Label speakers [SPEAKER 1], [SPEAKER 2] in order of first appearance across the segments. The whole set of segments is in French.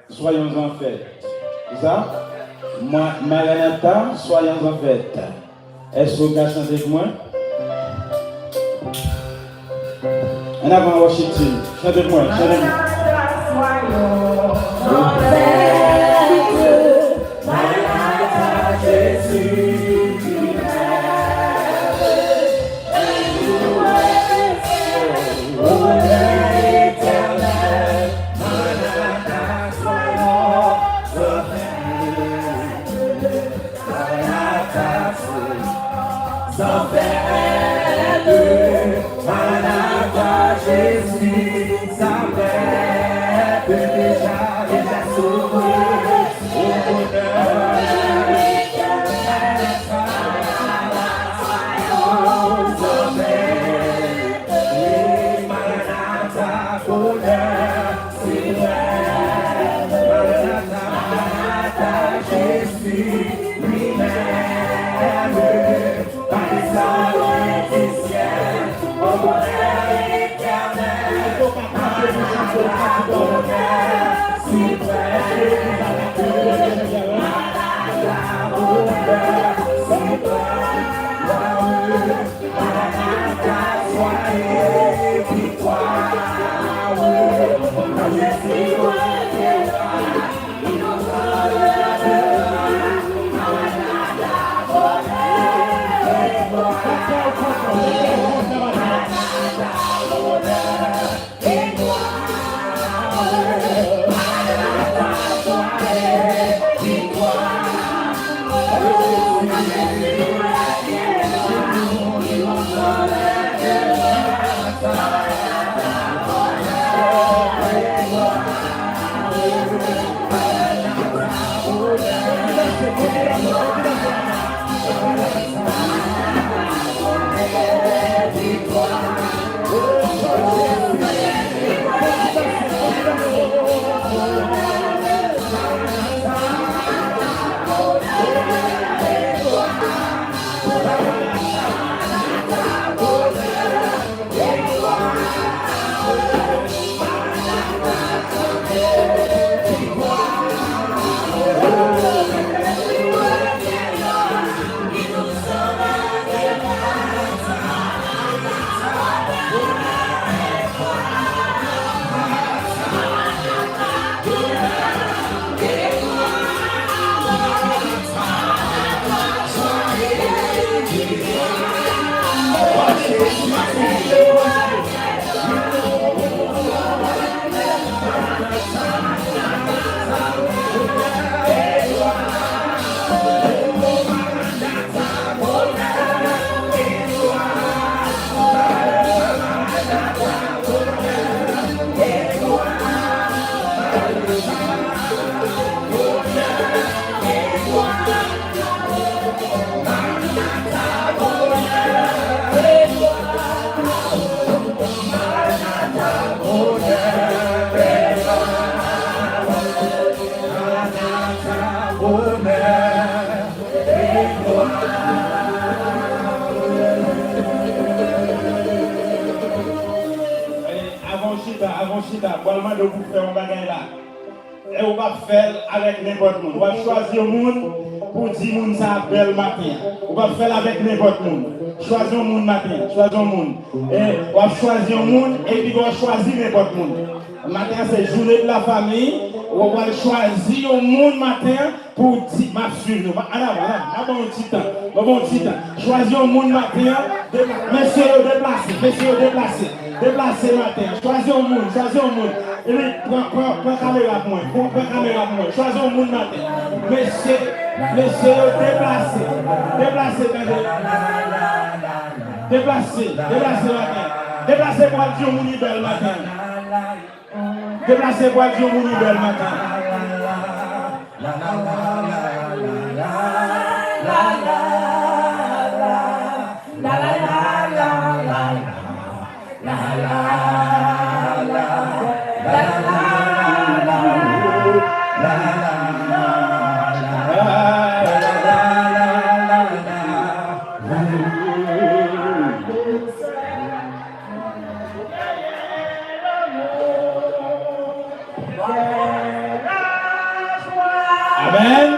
[SPEAKER 1] Soyons en fête. C'est ça? Maranatha, soyons en fête. Est-ce que vous pouvez chanter avec moi? En avant, worship team. Chantez avec moi. Chantez avec moi. Soyons en fête. Maranatha, Jésus. table, on va vous faire un bagage là. Et on va faire avec n'importe qui. On va choisir un monde pour dire que ça bel matin. On va faire avec n'importe qui. Choisir un monde matin, choisir un monde. Et on va choisir un monde et puis on va choisir n'importe qui. Matin, c'est journée de la famille. On va choisir un monde matin pour dire, ma suivre. Choisir un monde matin. Messieurs, déplacez. Déplacez matin. Choisir un monde, Et puis, prends caméra pour moi. Choisir un monde matin. Messieurs, déplacez. Déplacez matin. Déplacez pour dire au monde bel matin. Déplacez pour dire au monde bel matin. Amen.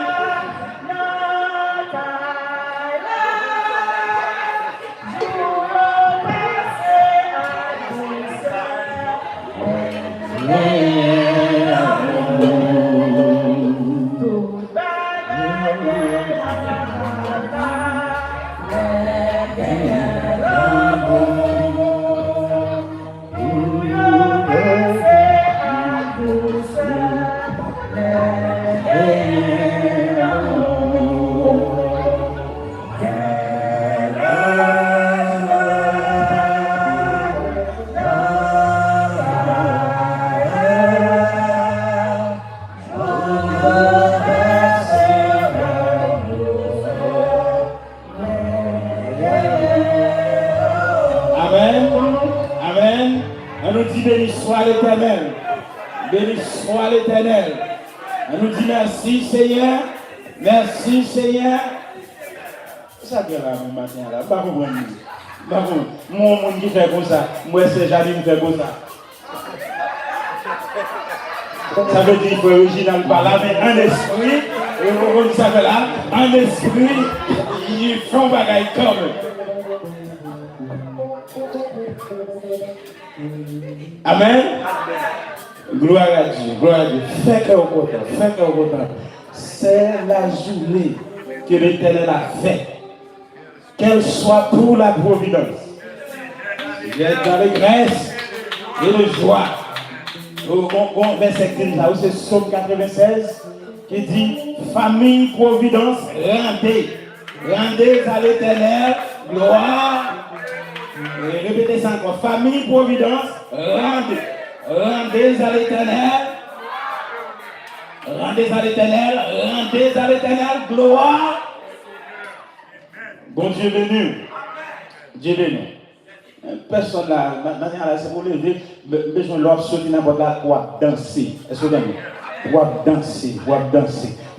[SPEAKER 1] On nous dit merci Seigneur. Merci Seigneur. Ça fait là, mon matin là. Pas pour moi. Moi, qui fait comme ça. Moi, c'est Janine qui fait comme ça. Ça veut dire qu'il faut original par là, mais un esprit, et vous dit ça fait là, un esprit, ils font bagaille comme. Amen. Gloire à Dieu. Fais que au content. C'est la journée que l'Éternel a fait. Qu'elle soit pour la providence. Il est dans les graisses et le joie. Au verset 15, là où c'est Psaume 96, qui dit famille, providence, rendez à l'Éternel, gloire. Et répétez ça encore. Famille, providence, rendez à l'Éternel. Rendez à l'Éternel, gloire. Bon Dieu béni. Personne là, maintenant c'est pour lever, besoin de l'autre sortir n'importe là pour danser. Est-ce que vous avez pour danser.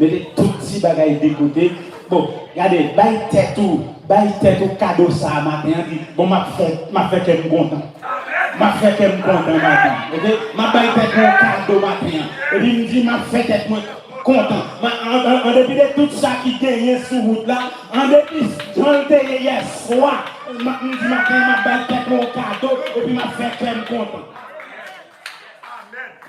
[SPEAKER 1] Mettez tout petit bagaille de côté. Bon, regardez, baille tête ou cadeau ça matin. Bon, m'a fait qu'elle me content. M'a fait qu'elle me content matin. M'a baille tête mon cadeau matin. Et puis il me dit, m'a fait tête moi content. En dépit de tout ça qui gagne sur route là, en dépit de hier soir, je dis matin, m'a baille tête mon cadeau. Et puis m'a fait qu'elle me content.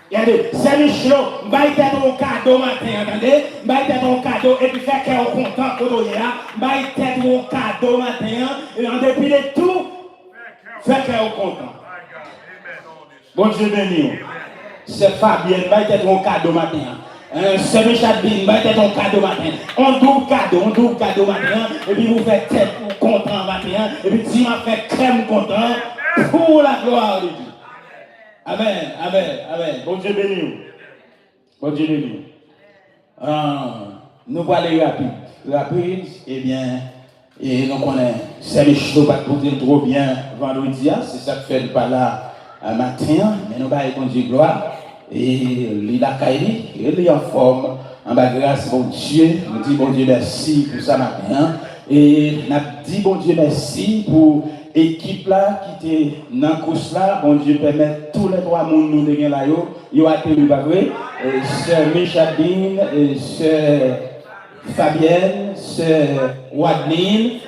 [SPEAKER 1] Regardez, c'est Michelot, baille tête mon cadeau matin, entendez? Baille tête mon cadeau et puis fait qu'elle est content pour toi là. Baille tête mon cadeau matin et en dépit de tout, fait qu'elle est content. Bon Dieu béni. C'est Fabienne, baille tête mon cadeau matin. C'est Michel Bin, baille tête mon cadeau matin. On double cadeau matin et puis vous faites tête content matin et puis tu m'as fait crème content pour la gloire de Dieu. Amen. Bon Dieu béni. Nous allons aller rapide, eh bien, et nous connaissons, c'est les choses pour dire trop bien vendredi, c'est ça que fait pas là matin, mais nous allons bon Dieu gloire, et il a caillé, il est en forme, en bas grâce, bon Dieu, nous dit bon Dieu merci pour ça matin, et nous dit bon Dieu merci pour équipe là qui était dans la course là, bon Dieu permet tous les trois mondes nous de là, ils ont atterri, pas vrai? Sœur Micheline, sœur Fabienne, sœur Wadline,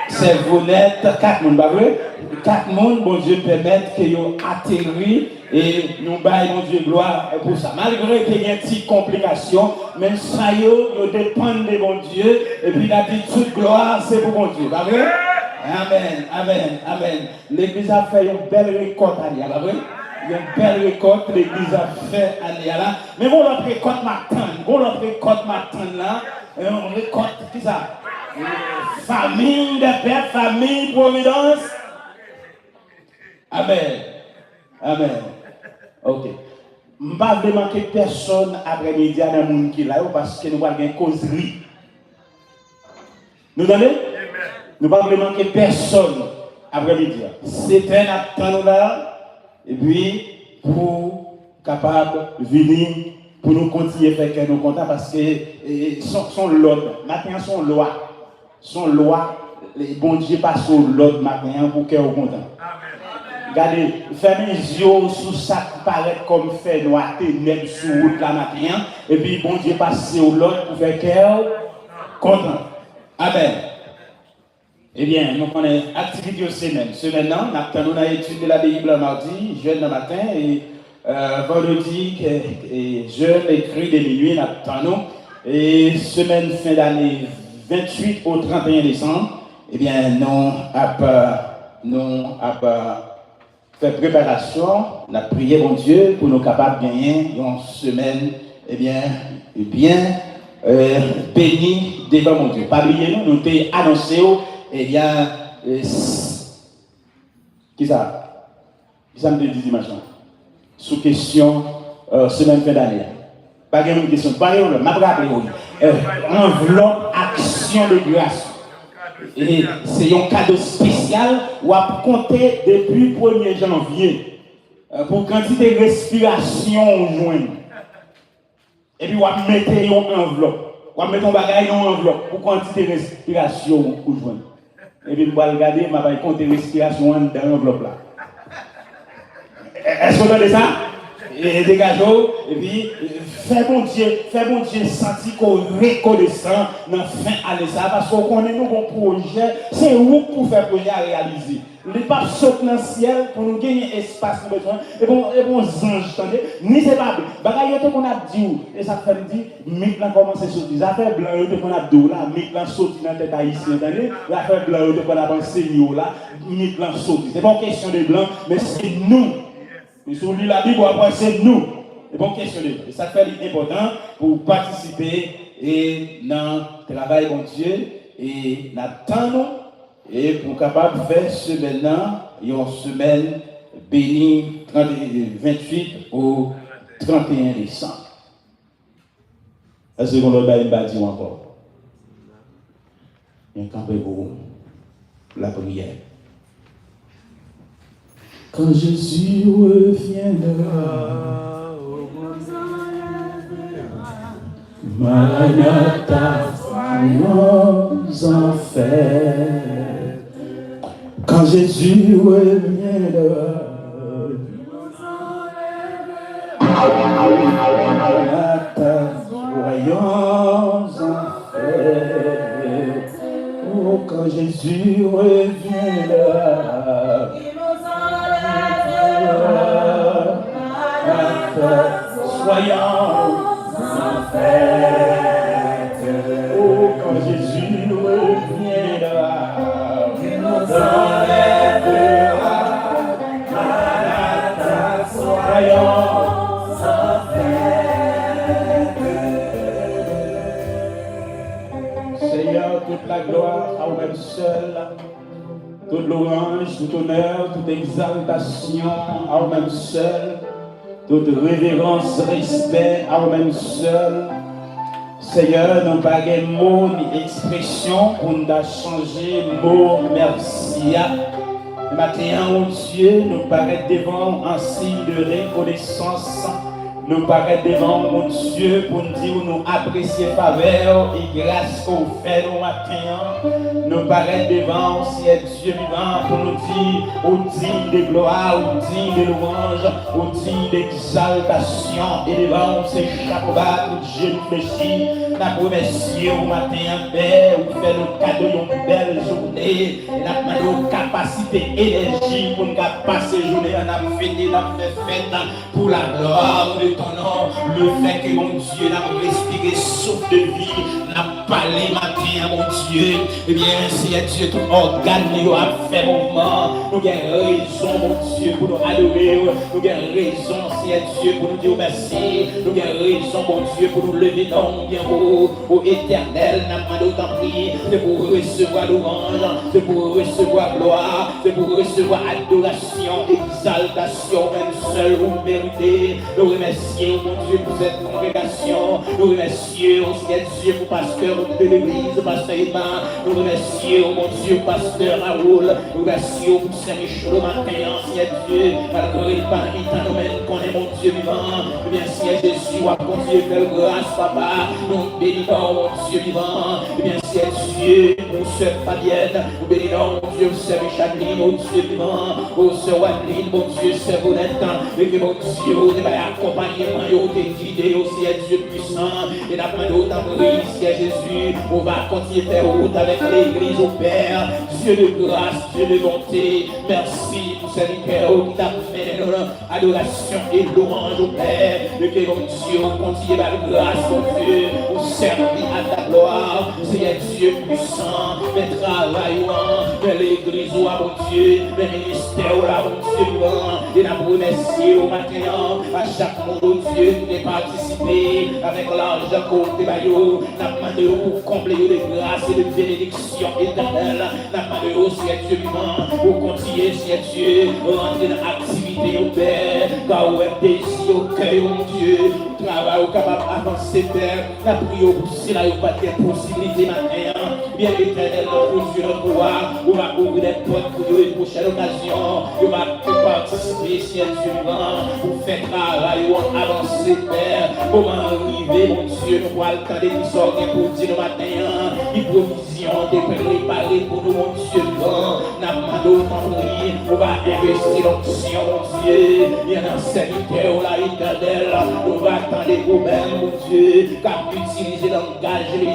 [SPEAKER 1] sœur Vonette, 4 mondes, pas vrai? 4 mondes, bon Dieu permet qu'ils ont atterri et nous baillons, mon Dieu, gloire pour ça. Malgré qu'il y ait des petites complications, même ça, ils dépendent de bon Dieu et puis la vie toute gloire, c'est pour bon Dieu, pas vrai? Amen, amen, amen. L'église a fait une belle récolte à l'IA, pas vrai? Une belle récolte, l'église a fait à l'IA là. Mais bon, l'autre récolte m'attend là, on récolte, qui ça? Famille de père, famille, providence. Amen. Amen. Ok. Je ne vais pas manquer personne après-midi dans le monde qui est là parce que nous avons une causerie. Nous donnez? Nous ne vais pas manquer personne après-midi. C'est un attend là. Et puis, pour capable de venir, pour nous continuer à faire que nous contents parce que son l'ordre. Maintenant, son loi, les bons dieux passent au l'ordre maintenant pour que nous contents. Regardez, fermez les yeux sous ça qui paraît comme fait noir, ténèbres sur route la matin, et puis bon Dieu passe au l'autre pour faire qu'elle content. Amen. Eh bien, nous connaissons l'activité de semaine. Semaine, nous avons étudié la Bible mardi, jeune le matin, et vendredi, jeune écrit de minuit, nous attendons. Et semaine fin d'année 28 au 31 décembre, eh bien, nous avons fait préparation, on a prié mon Dieu pour nous capables de gagner une semaine, bien bénie devant mon Dieu. Pas oublier nous t'ai annoncé, qui ça me dit dimanche sous question semaine fin d'année. Pas de question, pas de m'a rappelé enveloppe action de grâce. Et c'est un cadeau spécial où à compter depuis 1er janvier pour quantité de respiration joindre. Et puis on va mettre une enveloppe. On va mettre un bagage dans une enveloppe pour quantité de respiration joindre. Et puis on va regarder, on va compter respiration dans l'enveloppe là. Est-ce que vous entendez ça? Et dégageons, et puis fais bon Dieu sentir qu'on reconnaissant dans la fin à ça, parce qu'on connaît nos bons projets, c'est où pour faire projet à réaliser. Les papes sautent dans le ciel pour nous gagner espace pour besoin, et bon anges, attendez, ni c'est pas bagaille qu'on a dit, et ça fait dire, maintenant commence à sortir, ça fait blanc, qu'on a dit là, maintenant sortir dans la tête haïtienne, attendez, ça fait blanc, qu'on a enseigné là, maintenant sortir. C'est pas une question de blanc, mais c'est nous. Et si on lit la Bible, après c'est nous. C'est bon question. Et ça fait important pour participer et dans le travail de Dieu et d'attendre et pour capable de faire ce maintenant, une semaine bénie 28 au 31 décembre. Est-ce qu'on va dire encore? Il y a un campé pour la prière. Quand Jésus reviendra, Maranatha, nous en fait. Quand Jésus reviendra, Maranatha, soyons en fait. Oh, quand Jésus reviendra, soyons en fête. Oh, quand Jésus reviendra, il nous enlèvera. Maranatha, soyons en fête. Seigneur, toute la gloire à vous-même seul. Toute louange, tout honneur, toute exaltation à vous-même seul. Toute révérence, respect à vous-même seul. Seigneur, nous n'avons pas de mots ni expression pour nous changer mot merci. Maintenant, oh Dieu, nous paraît devant un signe de reconnaissance. Nous paraître devant mon Dieu pour nous dire nous apprécier faveur et grâce qu'on fait au matin. Nous paraître devant Seigneur Dieu vivant pour nous dire au digne de gloire, au digne de louange, au digne d'exaltation. Et devant ces chapeaux bas, tout Dieu nous fléchit. Nous remercions au matin, Père, vous faites le cadeau d'une belle journée. Et nous avons nos capacités, énergie pour nous passer la journée. On a fêté, on a fait fête pour la gloire de ton nom. Le fait que mon Dieu n'a respiré souffle de vie, n'a parlé matin, mon Dieu. Eh bien, Seigneur Dieu, tout organe nous a fait mouvement. Nous avons raison, mon Dieu, pour nous adorer. Nous avons raison, Seigneur Dieu, pour nous dire merci. Nous avons raison, mon Dieu, pour nous lever dans bien au éternel. N'a pas d'autant prier. C'est pour recevoir louange, c'est pour recevoir gloire, c'est pour recevoir adoration, exaltation, même seul vous méritez. Nous remercions, mon Dieu, pour cette congrégation. Nous remercions, Seigneur Dieu, pour pasteur de l'église, pasteur Emma. Nous remercions, mon Dieu, pasteur Raoul. Nous remercions pour Saint-Michel au matin, Seigneur Dieu, malgré le parmi tant nous qu'on est mon Dieu vivant. Bien, Seigneur Jésus, à continuer de faire grâce, Papa. Nous bénissons, mon Dieu vivant. Bien, Seigneur Dieu, pour sœur Fabienne. Nous bénissons, mon Dieu, sœur Micheline, mon Dieu vivant. Pour sœur Wadeline, mon Dieu, sœur Bonette. Et que mon Dieu, vous accompagnement, vous guidé, Seigneur Dieu puissant. Et d'après nous, Seigneur Jésus, on va continuer de faire route avec l'église au Père. Dieu de grâce, Dieu de bonté. Merci pour cette Père qui t'a fait adoration et louange au Père. Et que mon Dieu, on continue par grâce, mon Dieu, on servir à ta gloire. Seigneur Dieu puissant, mes travailleurs, de l'église, oh mon Dieu, mes ministères, oh là, mon Dieu, et la remercier au matin, à chaque monde, oh Dieu, qui est participé avec l'argent qu'on débaillot, n'a demandé pour combler les grâces et les bénédictions éternelles, n'a demandé au Seigneur Dieu vivant, pour continuer, Seigneur Dieu, rentrer dans l'activité au Père, car où est désir au cœur, mon Dieu, travail au capable d'avancer, Père, la prière pour cela, il n'y a pas de possibilité maintenant, bien éternel, notre Dieu, notre pouvoir, on va ouvrir des portes pour une prochaine occasion, on va participer, Seigneur Dieu vivant, pour faire travail, ou avancer, Père, comment arriver, mon Dieu, nous voir le temps de l'histoire pour dire le matin, une provision de préparer pour nous, mon Dieu, n'a pas d'autre prier, on va investir l'option, mon Dieu, il y a un serviteur, la éternelle, on va attendre vous-même, mon Dieu, car utiliser le langage, les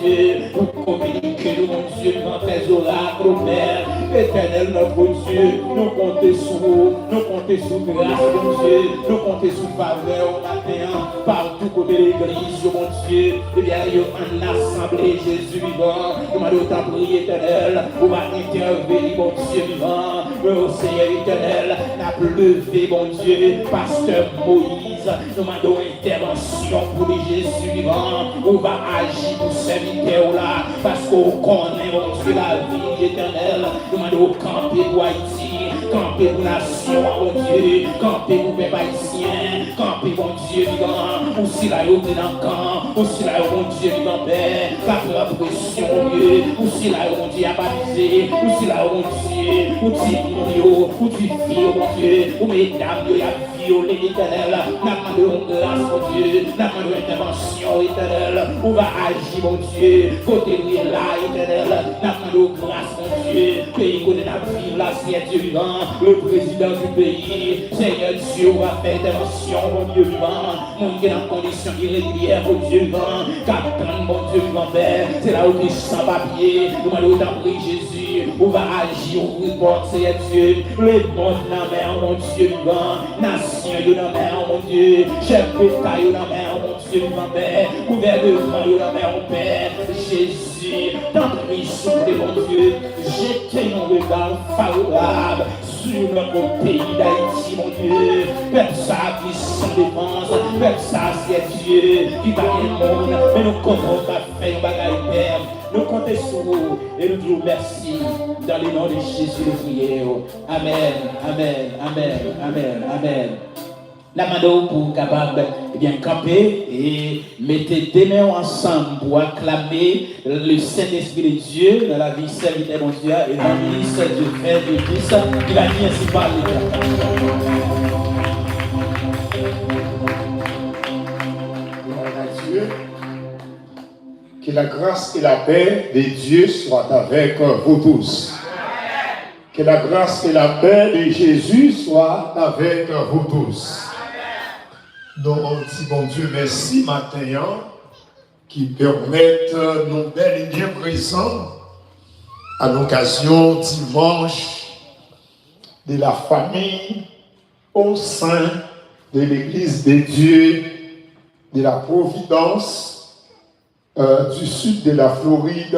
[SPEAKER 1] Dieu, pour communiquer, nous, mon Dieu, dans tes oracles, au Père, éternel, notre Dieu, nous comptons sur vous, nous comptons sur grâce, mon Dieu, nous comptons sur faveur au matin, partout côté de l'église, mon Dieu, et bien, il y a une assemblée, Jésus vivant, nous m'avons autant prié, éternel, on va intervenir, mon Dieu vivant, au Seigneur éternel, n'a levé, mon Dieu, pasteur Moïse, nous m'avons intervention pour les Jésus vivant, on va agir pour serviteur là, parce qu'on connaît, mon Dieu, la vie éternelle, nous m'avons campé pour Haïti, campé pour nation, mon Dieu, campé pour peuple haïtien, campé, mon Dieu vivant, aussi là, il est dans le camp, aussi là, mon Dieu vivant, Père, car la pression, mon Dieu, aussi là, mon Dieu, a baptisé, aussi là, mon Dieu, ou dit, mon Dieu, ou dit, mon Dieu, ou mesdames, il y a violé l'éternel, n'a pas de grâce, mon Dieu, n'a pas d'intervention éternelle, on va agir, mon Dieu, côté lui là, éternel, n'a pas de grâce, mon Dieu, pays qu'on est à vivre là, Seigneur Dieu vivant, le président du pays, Seigneur Dieu, on va faire intervention, mon Dieu vivant, mon Dieu, dans condition irrégulière, mon Dieu vivant, capitaine, mon Dieu vivant, Père, c'est là où tu es sans papier, nous allons t'appeler Jésus, on va agir, on reporte, Seigneur Dieu, les bons dans la mer, mon Dieu vivant, nation, dans la mer, mon Dieu, chef d'État, dans la mer, mon Dieu vivant, Père, gouvernement, dans la mer, mon Père, Jésus, dans le souffle, mon Dieu, jetez mon regard favorable sur notre pays d'Haïti, mon Dieu, Père ça qui sans défense, Père ça c'est Dieu qui va le monde, mais nous comptons pas faire un bagage, Père, nous comptons sur vous et nous disons merci dans le nom de Jésus de prière. Amen, amen, amen, amen, amen. La mano pour capable bien camper et mettez des mains ensemble pour acclamer le Saint-Esprit de Dieu dans la vie serviteur de Dieu et dans le ministère du Père de Christ qui va venir ainsi parler.
[SPEAKER 2] Que la grâce et la paix de Dieu soient avec vous tous. Que la grâce et la paix de Jésus soient avec vous tous. Nous disons, bon Dieu, merci matin qui permettent nous bel et bien présents à l'occasion dimanche de la famille au sein de l'Église de Dieu de la Providence du sud de la Floride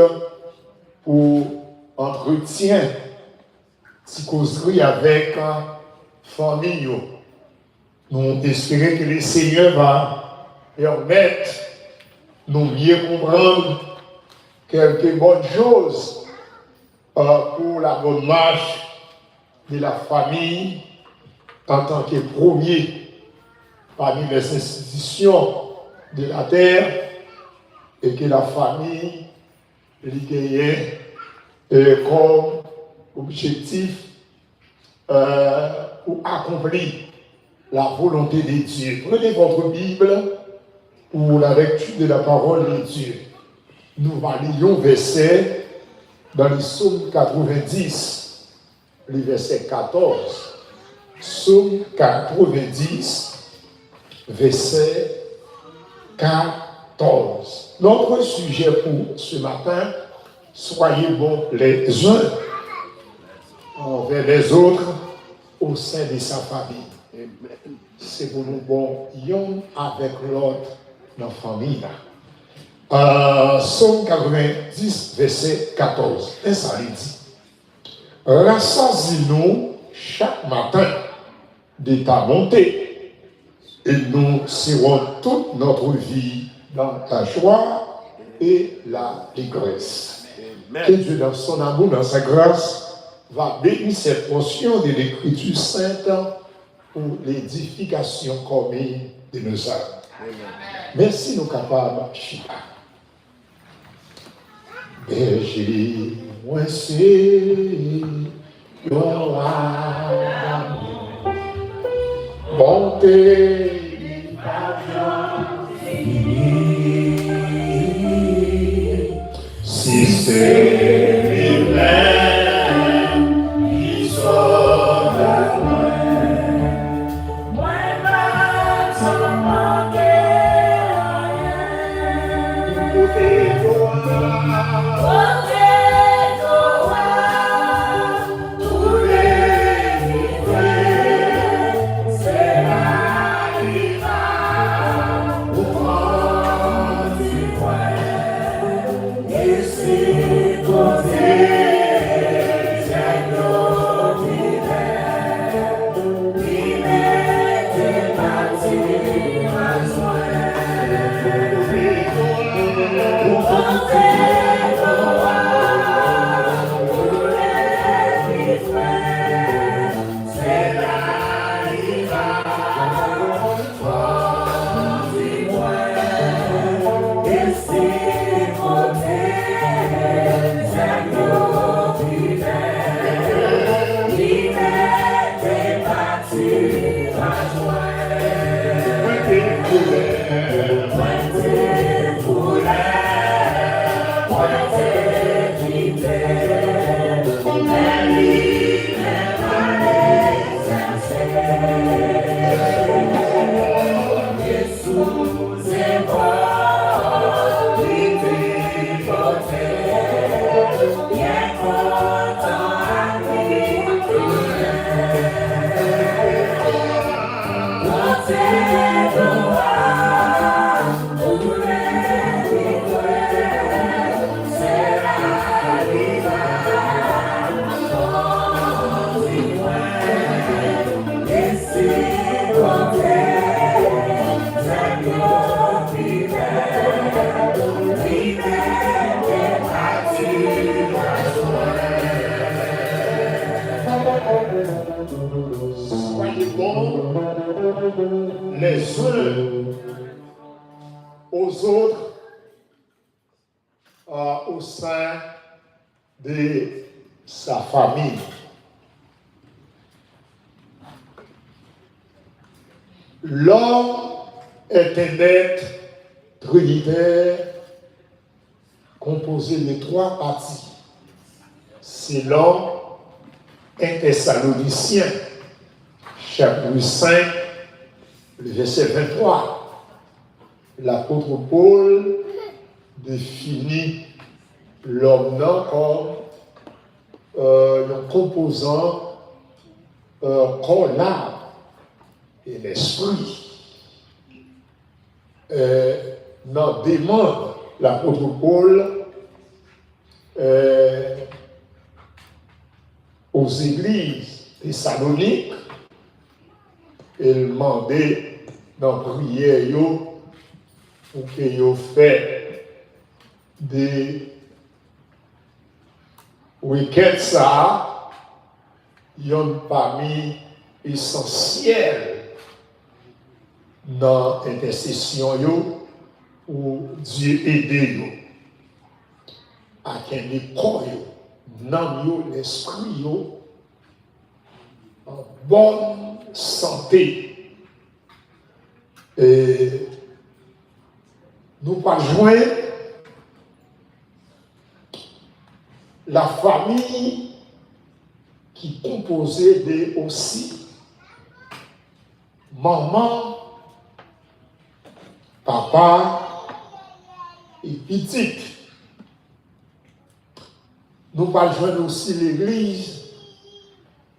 [SPEAKER 2] pour entretien, causerie avec famille. Nous espérons que le Seigneur va permettre de nous mieux comprendre quelques bonnes choses pour la bonne marche de la famille en tant que premier parmi les institutions de la terre et que la famille l'ait comme objectif pour accomplir la volonté de Dieu. Prenez votre Bible pour la lecture de la parole de Dieu. Nous lions verset dans le psaume 90, le verset 14. Psaume 90, verset 14. Notre sujet pour ce matin, soyez bons les uns envers les autres au sein de sa famille. C'est pour nous bons avec l'autre dans la famille. Psaume 90, verset 14. Et ça lui dit: rassasie-nous chaque matin de ta bonté, et nous serons toute notre vie dans ta joie et la allégresse. Que Dieu, dans son amour, dans sa grâce, va bénir cette portion de l'Écriture sainte pour l'édification commune de nos âmes. Merci, nous capables, Chica. Berger, moi c'est ton amour, bonté, si c'est lui-même qui sauve moi sans manquer rien. Soyez bons les uns aux autres au sein de sa famille. L'homme est un être trinitaire composé de 3 parties. Selon 1 Thessaloniciens, chapitre 5, le verset 23, l'apôtre Paul définit l'homme comme un composant corps, l'âme et l'esprit. Dans des membres, l'apôtre Paul aux églises thessaloniques, il demandait dans la prière pour qu'ils fassent des week-ends, ça, il y a parmi essentiels dans l'intercession où Dieu aide à qu'il y ait corps, l'âme, l'esprit en bonne santé. Et nous pas joindre la famille qui composait de aussi maman, papa et petite. Nous pas joindre aussi l'église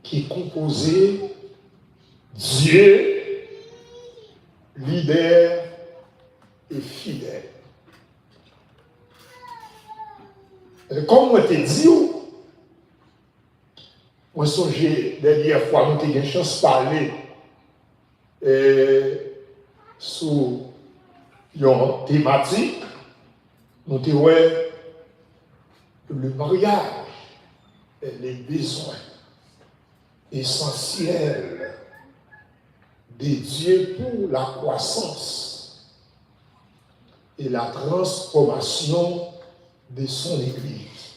[SPEAKER 2] qui composait Dieu, leader et fidèle. Et comme je t'ai dit, moi songe dernière fois, nous avons eu une chance de parler sur une thématique, nous avons le mariage et les besoins essentiels de Dieu pour la croissance et la transformation de son Église.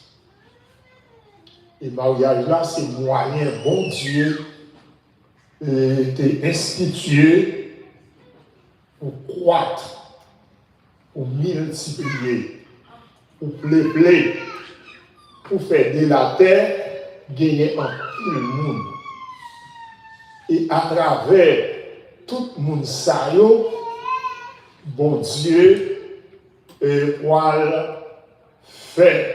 [SPEAKER 2] Et le mariage là, c'est moyen, bon Dieu, était institué pour croître, pour multiplier, pour peupler, pour faire de la terre gagner en tout le monde. Et à travers tout le monde, ça, bon Dieu, va faire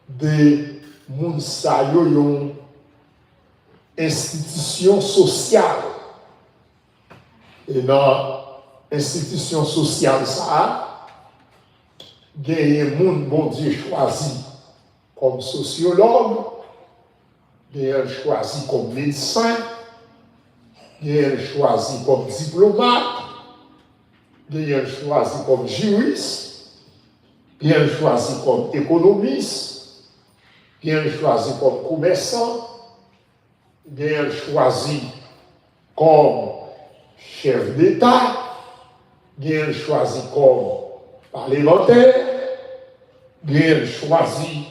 [SPEAKER 2] des monde ça une institution sociale. Et dans l'institution sociale, ça, il y a un monde, bon Dieu, choisi comme sociologue, il y a choisi comme médecin, il y a choisi comme diplomate, il y a choisi comme juriste, il y a choisi comme économiste, bien choisi comme commerçant, bien choisi comme chef d'État, bien choisi comme parlementaire, bien choisi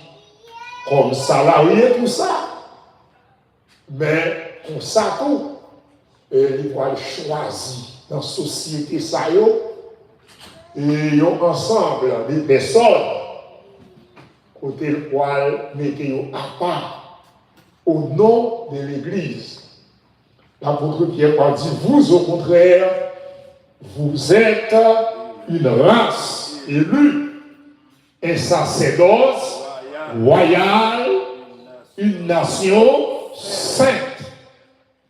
[SPEAKER 2] comme salarié, tout ça. Mais pour ça, tout, il va choisir dans la société, ça, et ils ont ensemble des personnes côté le poil, mettez-vous à part au nom de l'Église. L'apôtre Pierre a dit, vous au contraire, vous êtes une race élue, un sacerdoce royal, une nation sainte,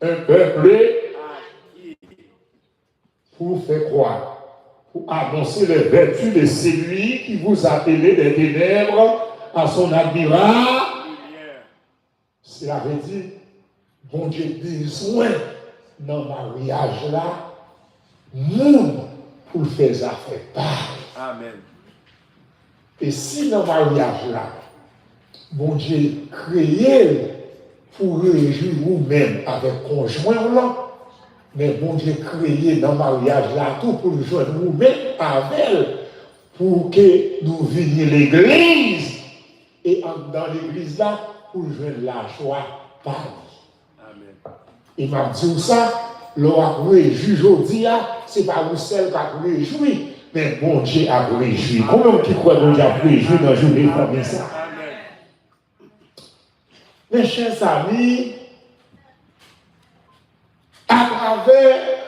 [SPEAKER 2] un peuple pour faire croire, pour annoncer les vertus de celui qui vous a appelé des ténèbres à son admirable. Cela veut dire, bon Dieu, besoin dans le mariage là, monde pour faire affaires pareilles.
[SPEAKER 3] Amen.
[SPEAKER 2] Et si dans le mariage là, bon Dieu créé pour réjouir vous-même avec conjoint là, mais bon Dieu créé dans le mariage là tout pour joindre vous-même avec pour que nous venions l'église. Et dans l'église là, pour joindre la joie par lui.
[SPEAKER 3] Amen.
[SPEAKER 2] Il m'a dit ça, l'on a réjoui aujourd'hui, c'est pas vous seul qui a réjoui, Mais bon Dieu a réjoui. Comment qui croit que bon Dieu a réjoui dans la journée comme ça? Mes chers amis, à travers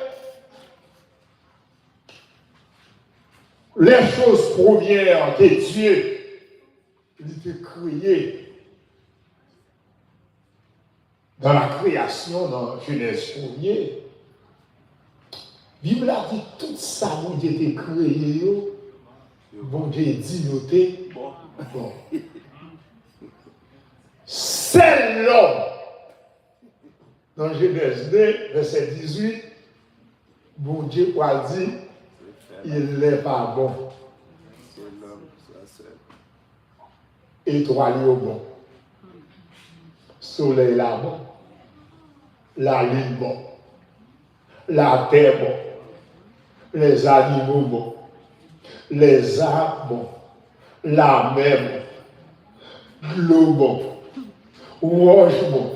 [SPEAKER 2] les choses premières que Dieu lui a créées dans la création, dans Genèse 1er, la Bible a dit tout ça, bon Dieu était créé, bon Dieu dit, noté, bon. C'est l'homme, dans Genèse 2, verset 18, bon Dieu a dit, il n'est pas bon. Étoile au bon. Soleil là bon. La lune bon. La terre bon. Les animaux bon. Les arbres bon. La mer bon. L'eau bon. Roche bon.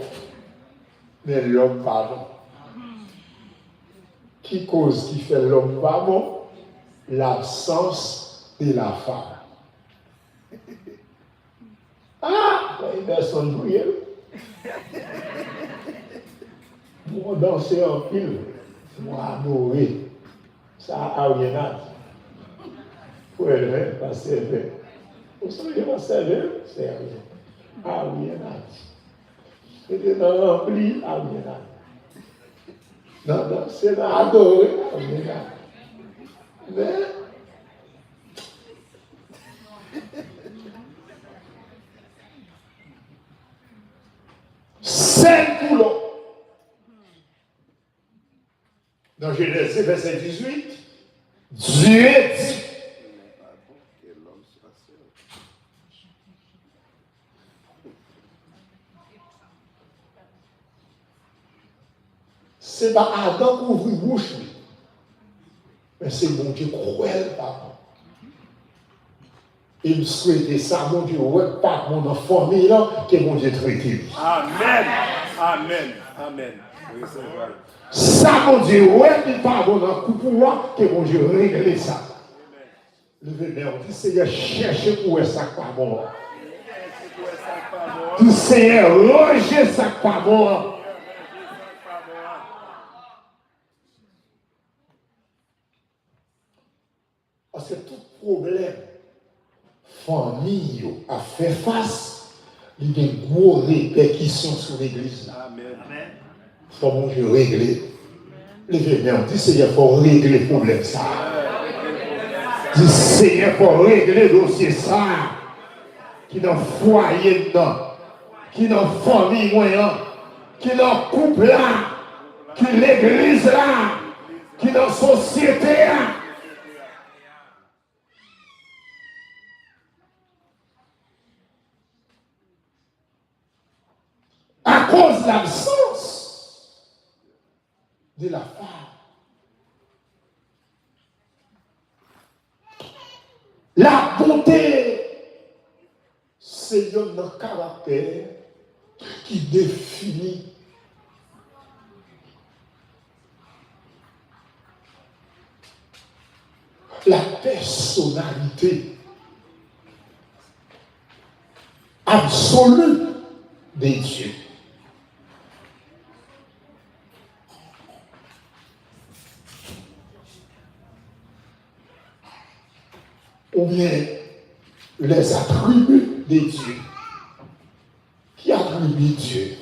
[SPEAKER 2] Mais l'homme pas bon. Qui cause qui fait l'homme pas bon? L'absence de la femme. Ah, il y a une personne brûlée. Moi, danser en pile, moi, adorer. Ça a rien à dire. Pour elle, pas servir. Vous savez, pas servir, c'est rien. Ah, rien à dire. C'était dans rempli, ah, rien à dire. Non, c'est dans adorer, ah, rien à dire. Mais, c'est pour l'homme. Dans Genèse verset 18, Dieu dit, c'est pas Adam qui ouvre une bouche, mais c'est mon Dieu cruel, papa. Il me souhaitait ça, mon Dieu, ouais, pas mon famille là, que mon Dieu traite.
[SPEAKER 3] Amen. Amen. Amen. Oui, c'est vrai.
[SPEAKER 2] Ça, mon Dieu, ouais, il pas bon dans coup pour moi, que mon Dieu règle ça. Le vénère, dit Seigneur, cherchez pour ça pas bon. Dit Seigneur, logez ça pas bon. Parce que tout problème, famille a fait face, il y a une grosse répercussion sur l'église.
[SPEAKER 3] Amen.
[SPEAKER 2] Il faut mon Dieu régler. Le vénère, dit Seigneur, il faut régler le problème ça. Dit Seigneur, il faut régler le dossier ça. Qui dans le foyer dedans, qui dans la famille moyen, qui dans le couple là, qui l'église là, qui dans la société là. À cause de l'absence de la femme. La bonté, c'est un caractère qui définit la personnalité absolue de Dieu. Ou bien les attributs de Dieu. Qui attribue Dieu?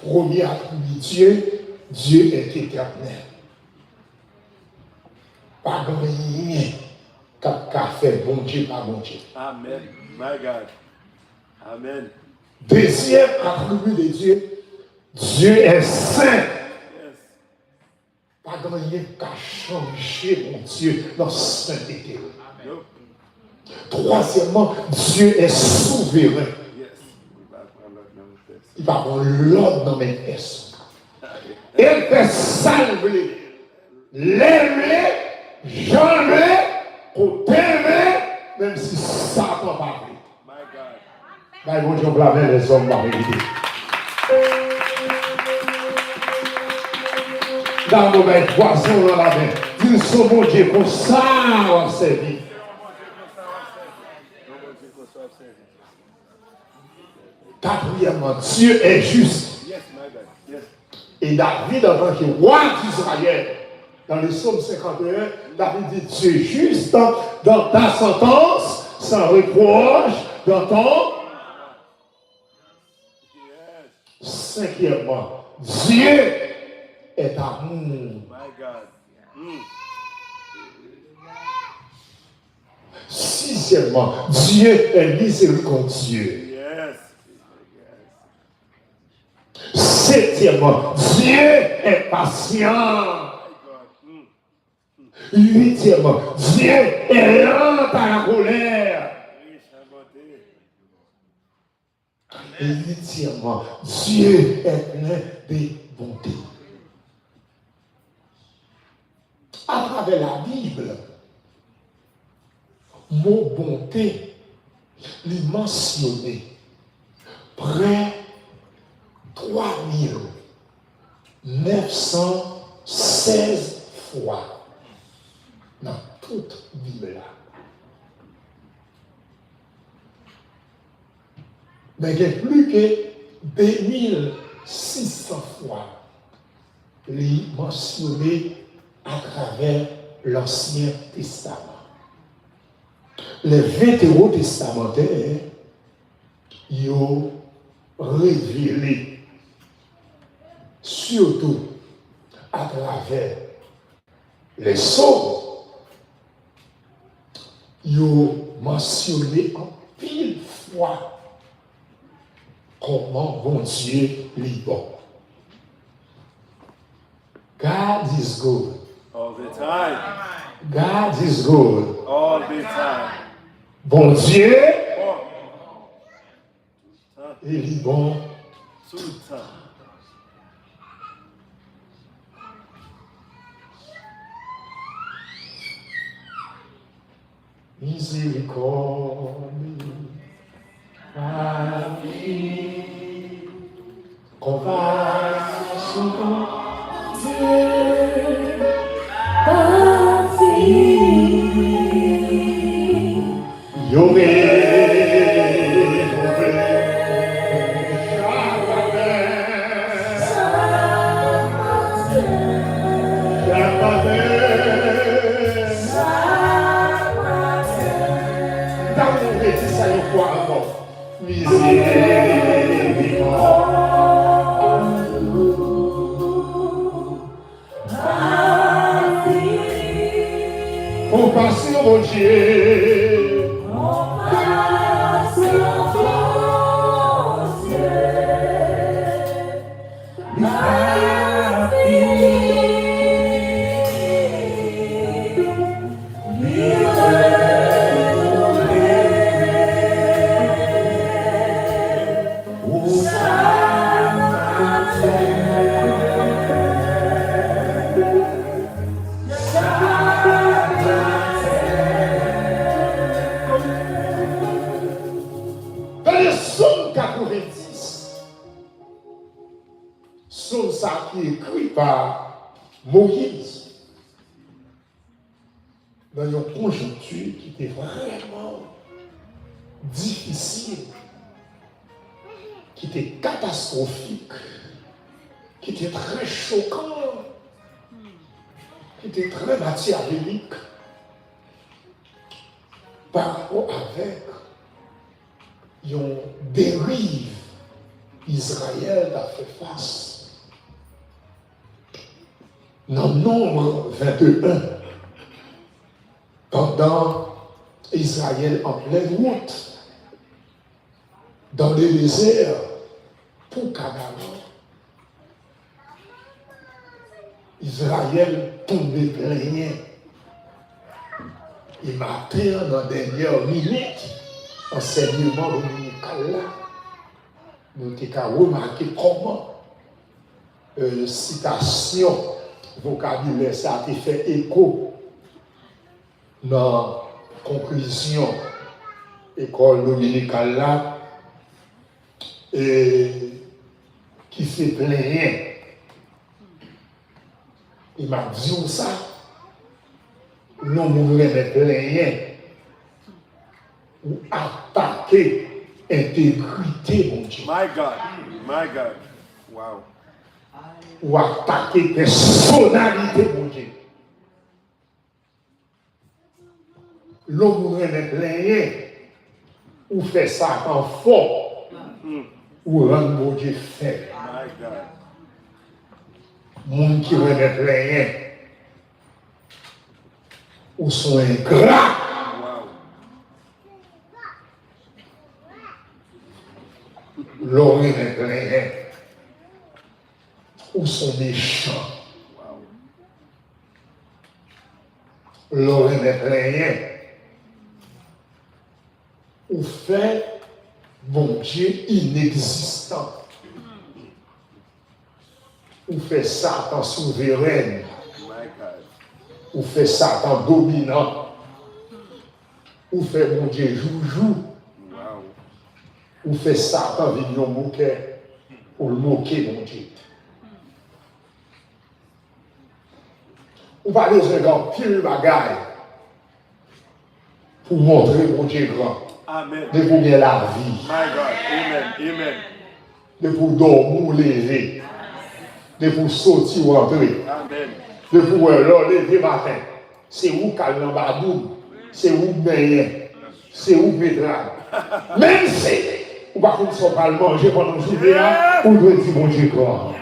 [SPEAKER 2] Premier attribut Dieu, Dieu est éternel. Pas rien qu'a fait bon Dieu, pas bon Dieu.
[SPEAKER 3] Amen. My God. Amen.
[SPEAKER 2] Deuxième attribut de Dieu, Dieu est saint.
[SPEAKER 3] Yes.
[SPEAKER 2] Pas rien qu'à changer mon Dieu dans sainteté.
[SPEAKER 3] Nope.
[SPEAKER 2] Troisièmement, Dieu est souverain.
[SPEAKER 3] Yes.
[SPEAKER 2] Il va avoir l'ordre dans mes personnes. Il fait salver, lever, jamber, côté, même si Satan va venir.
[SPEAKER 3] My God.
[SPEAKER 2] Bah, bon Dieu, blâmer les hommes par l'idée. Dans nos mains, poisson dans la main. Qu'il soit mon Dieu comme ça, on servi. Quatrièmement, Dieu est juste. Et David, en tant que roi d'Israël, dans le psaume 51, David dit Dieu est juste dans ta sentence, sans reproche, dans ton. Cinquièmement, Dieu est amour. Sixièmement, Dieu est miséricordieux. Septièmement, Dieu est patient. Huitièmement, Dieu est lent à la colère. Et huitièmement, Dieu est plein de bonté. À travers la Bible, mot bonté, lui mentionné près 3916 fois dans toute Bible là. Mais il y a plus que 2600 fois lui mentionné à travers l'Ancien Testament. Les vétérotestamentaires, ils ont révélé, surtout à travers les psaumes, ils ont mentionné en pile fois comment bon Dieu est bon. God is good.
[SPEAKER 3] All the time.
[SPEAKER 2] God is good.
[SPEAKER 3] All the time.
[SPEAKER 2] Bon Dieu,
[SPEAKER 3] Oh,
[SPEAKER 2] il est bon.
[SPEAKER 3] tout le temps.
[SPEAKER 2] Miséricorde, amie, compassion, Dieu, compassion, mon Dieu. Dans le psaume 90, psaume ça qui est écrit par Moïse, dans une conjoncture qui était vraiment difficile, qui était catastrophique, qui était très choquant, qui était très machiavélique par rapport avec une dérive Israël a fait face. Dans Nombre 21, pendant Israël en pleine route, dans le désert, pour Canaan, Israël tombait plein. Et matin, dans la dernière minute, enseignement dominical là, nous avons remarqué comment citation vocabulaire ça a fait écho dans la conclusion école dominicale là, et qui fait plein. Il m'a dit ça l'homme remet rien ou attaquer l'intégrité, mon Dieu.
[SPEAKER 3] My God. My God. Wow.
[SPEAKER 2] Ou attaquer personnalité, mon Dieu. L'homme remet rien ou fait ça en fort ou rendre mon Dieu faible.
[SPEAKER 3] My God.
[SPEAKER 2] Moun qui remet rien ou sont ingrats.
[SPEAKER 3] Wow.
[SPEAKER 2] L'on remet rien ou sont méchants.
[SPEAKER 3] Wow.
[SPEAKER 2] L'on remet rien ou fait bon Dieu inexistant. Ou fait Satan souverain.
[SPEAKER 3] My God.
[SPEAKER 2] Ou fait Satan dominant. Ou fait mon Dieu joujou.
[SPEAKER 3] Wow.
[SPEAKER 2] Ou fait Satan vignon moquet. Ou le moquer mon Dieu. Ou pas les gens pile bagaille. Pour montrer mon Dieu grand.
[SPEAKER 3] Amen.
[SPEAKER 2] De pour bien la vie.
[SPEAKER 3] My God. Amen. Amen.
[SPEAKER 2] De pour dormir lever. De pour sortir ou rentrer.
[SPEAKER 3] Amen.
[SPEAKER 2] De pour lever matin. C'est où calme badou. C'est où meilleur. C'est où métral. Même si ou pas qu'on soit pas le manger pendant le journée, on doit dire mon Dieu quoi.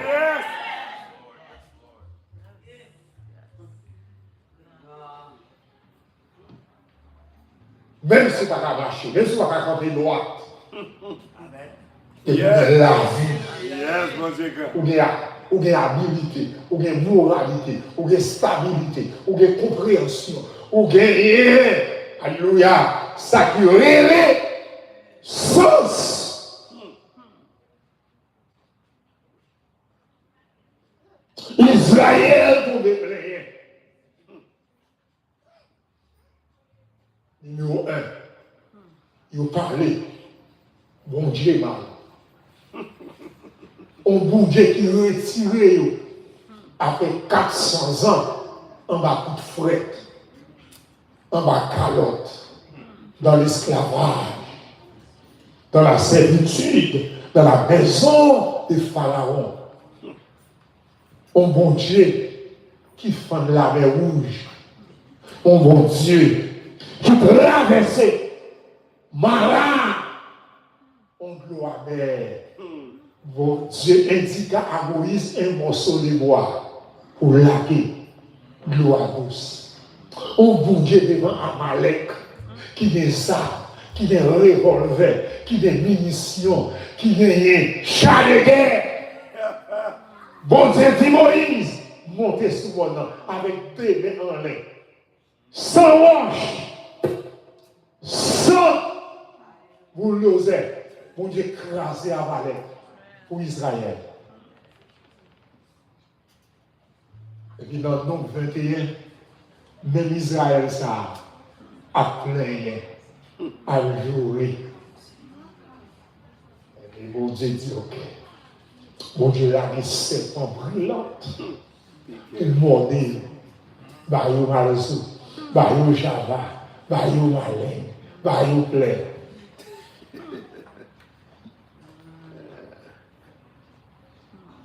[SPEAKER 2] Même si pas qu'à marcher, même si pas qu'à camper droite. Et puis la vie.
[SPEAKER 3] Yes, mon Dieu.
[SPEAKER 2] Ou bien habilité, ou bien moralité, ou bien stabilité, ou bien compréhension, ou bien rien. Alléluia. Ça qui révèle sens. Israël pour des rien. Numéro 1. Il parlait. Bon Dieu mal. On bon Dieu qui retiré après 400 ans en bas coup de fret, en bas calotte, dans l'esclavage, dans la servitude, dans la maison de Pharaon. On bon Dieu qui fend la mer rouge. On bon Dieu qui traversait Mara. On gloire mer. Bon Dieu indiqua à Moïse un morceau de bois pour laquer l'eau douce. On bon Dieu devant Amalek qui a ça, qui a un revolver, qui a des munitions, qui a un char de guerre. Bon Dieu dit Moïse, montez sous mon nom avec deux mains en l'air, sans roche, sans bulldozer. Bon Dieu écrasé Amalek. Pour Israël. Et puis dans le nombre 21, même Israël ça a plaigné, a joué. Et puis bon Dieu dit ok. Bon Dieu a mis 7 ans brillantes. Il mordait. Bayou Malzou, Bayou Java, Bayou Malin, Bayou Plein.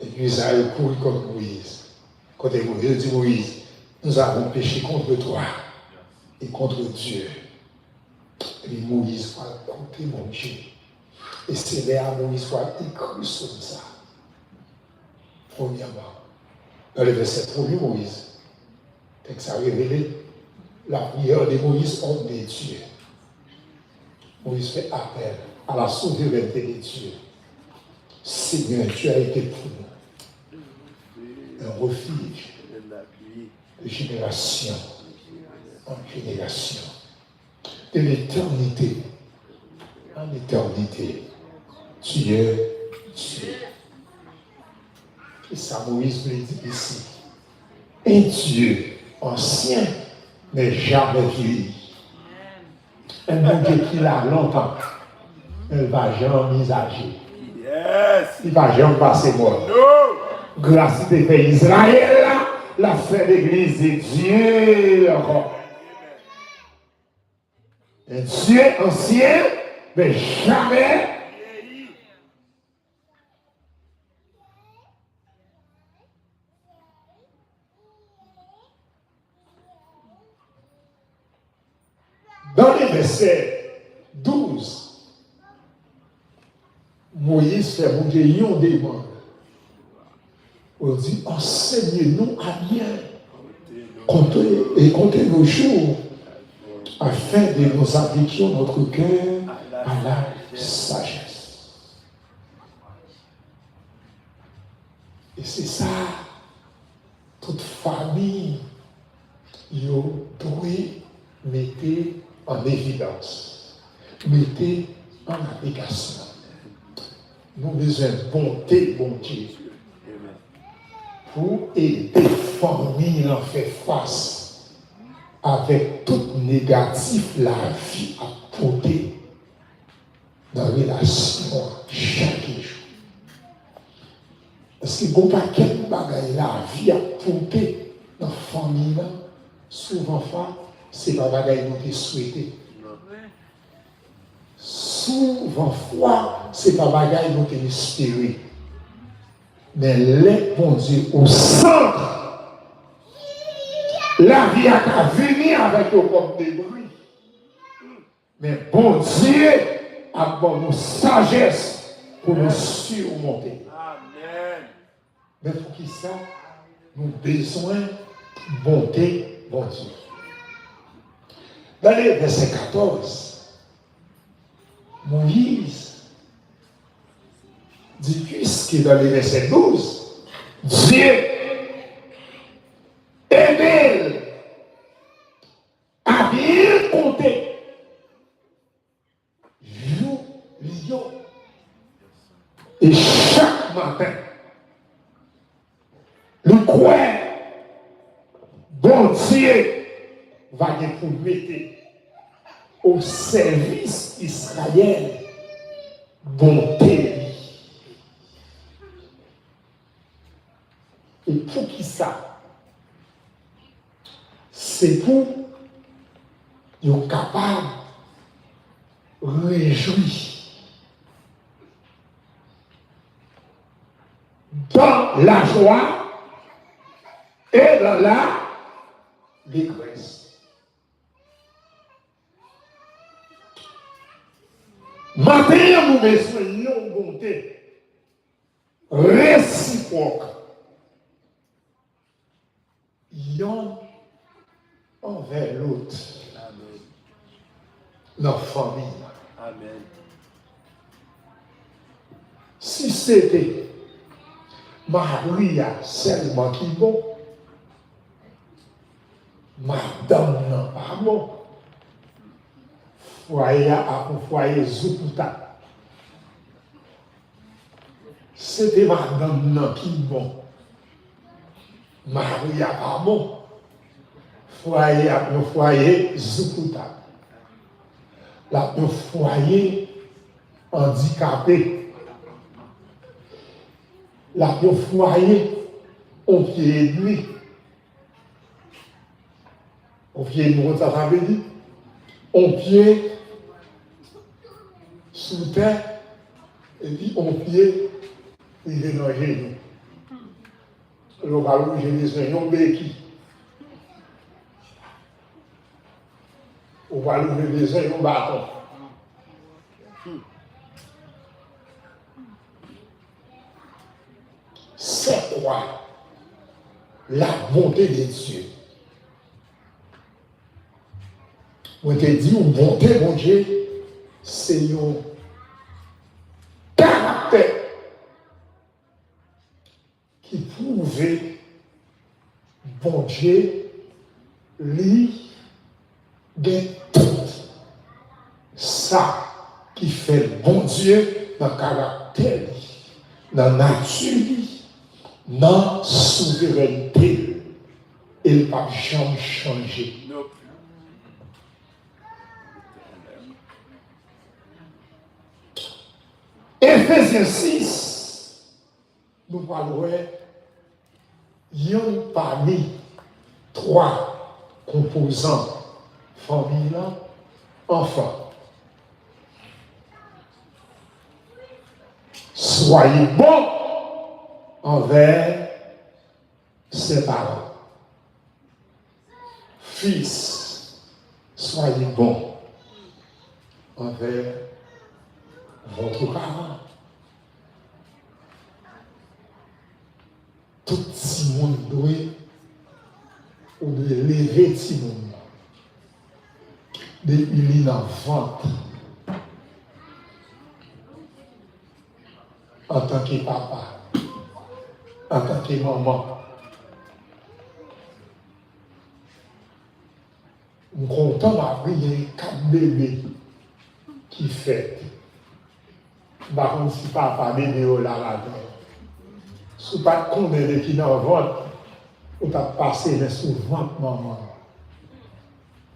[SPEAKER 2] Et puis Israël court comme Moïse. Quand Moïse dit Moïse, nous avons péché contre toi et contre Dieu. Et puis Moïse va écouter mon Dieu. Et c'est là Moïse va écrire sur ça. Premièrement, dans le verset 1er, Moïse, texte a révélé la prière de Moïse, homme de Dieu. Moïse fait appel à la souveraineté de Dieu. Seigneur, tu as été pour nous un refuge de génération en génération, de l'éternité en éternité. Tu es Dieu. Et ça, Moïse me dit ici. Un Dieu ancien n'est jamais vieilli. Un bon Dieu qui l'a longtemps, il ne va jamais misager.
[SPEAKER 3] Yes.
[SPEAKER 2] Il ne va jamais passer mort.
[SPEAKER 3] No.
[SPEAKER 2] Grâce de fait Israël, la fête d'église de Dieu. Un Dieu ancien, mais jamais dans les versets 12, Moïse fait monter une demande. On dit, enseigne-nous à bien compter nos jours, afin de nous appliquer notre cœur à la sagesse. Et c'est ça, toute famille, yo doit mettre en évidence, mettez en application. Nous besoin de bonté, bon Dieu, pour aider les familles à faire face avec tout négatif la vie à porter dans la relation chaque jour. Parce que bon paquet de bagaille la vie à porter dans la famille, souvent c'est pas bagaille nous souhaité. Souvent fois, c'est pas bagaille nous espéré. Mais les bon Dieu au centre, la vie a venir avec le propre débris. Mais bon Dieu a bon nous sagesse pour nous surmonter. Amen. Mais pour qui ça, nous avons besoin de bonté, bon Dieu. Dans le verset 14, Moïse dit, puisque dans le verset 12, Dieu aime à bien compter jour, lion, et chaque matin, le croix, bon Dieu, va vous mettre au service d'Israël bonté. Et pour qui ça? C'est pour être capable de réjouir dans la joie et dans la détresse. Maintenant, nous besoin d'une bonté réciproque. L'un envers l'autre. Amen. Leur famille. Amen. Si c'était Marie seulement qui bon, madame n'a pas bon. Foyer à un foyer Zukuta. C'était madame non qui bon. Marie a pas bon. Foyer à un foyer Zukuta. Là, un foyer handicapé. Là, un foyer au pied et demi. Au pied et demi, ça veut dire on pied sous terre et puis on pied il est dans le genou. Le ballon j'ai besoin d'un béquille. Au ballon j'ai besoin d'un bâton. C'est quoi la bonté de Dieu? Moi, je te dis, une bonté, mon Dieu, c'est un caractère qui prouve, bon Dieu, lui, de tout ça qui fait bon Dieu dans le caractère, dans la nature, dans la souveraineté. Il ne va jamais changer. Éphésiens 6, nous parlons parmi trois composants famille, enfants, soyez bons envers ses parents. Fils, soyez bons envers votre parent. Tout le monde doit ou de lever tout le monde. Depuis qu'il est en vente en tant que papa, en tant que maman. Je suis content d'avoir eu 4 bébés qui fait. Par contre, si papa bébé au là-dedans, si vous pas combien de qui dans le ventre, vous avez passé sous le ventre, maman.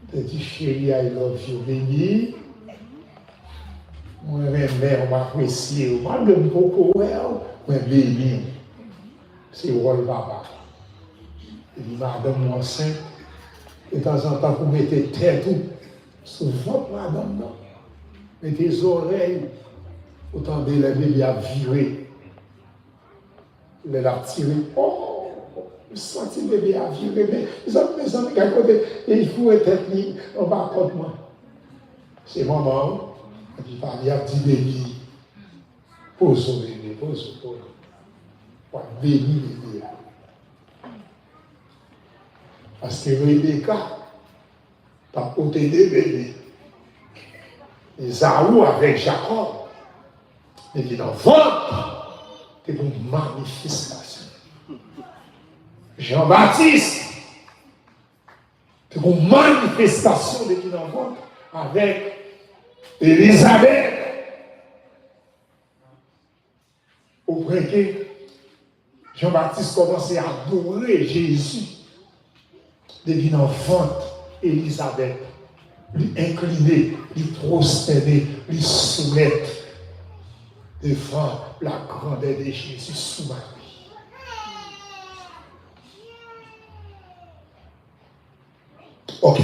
[SPEAKER 2] Tu dis, chérie, I love you, baby. Moi, je m'apprécie. Moi, je me beaucoup, moi, baby. C'est rôle papa. Il dit, madame, moi, enceinte. De temps en temps, vous mettez tête tout sous votre madame, non. Mettez les oreilles, autant de les bébés à virer. Les la tirer. Oh, je sens le bébé à virer, mais mes amis, à côté, et il faut être mis, on va contre moi. C'est maman, il va y avoir 10 bébés. Pose au bébé, pose. Pour bénir bébé. Parce que Rebecca, t'as porté des bébés. Esaü avec Jacob, et qui dans le ventre, c'est une manifestation. Jean-Baptiste, c'est une manifestation de qui dans le ventre avec Élisabeth. Au point que Jean-Baptiste commençait à adorer Jésus. Depuis l'enfant, Élisabeth, lui incliner, lui prosterner, lui soumettre devant la grandeur de Jésus sous Marie. Ok.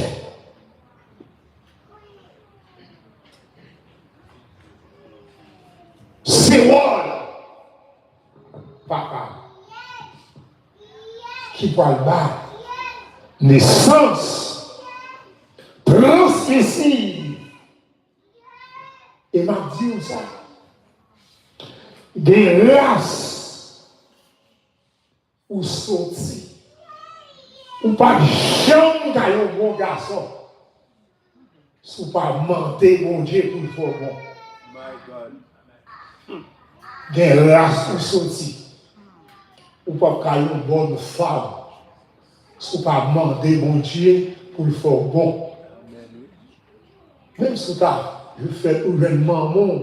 [SPEAKER 2] C'est rôle, papa, qui va le battre. Naissance transmissive. Et m'a dit ça. Des races ou sorti. Ou pas jamais qu'à un bon garçon. Ou pas mentir mon Dieu pour le faire bon.
[SPEAKER 3] My God.
[SPEAKER 2] Des races ou sorti. Ou pas qu'à une bonne femme. Si pas demander mon Dieu pour le faire bon. Même si tu as fait une maman,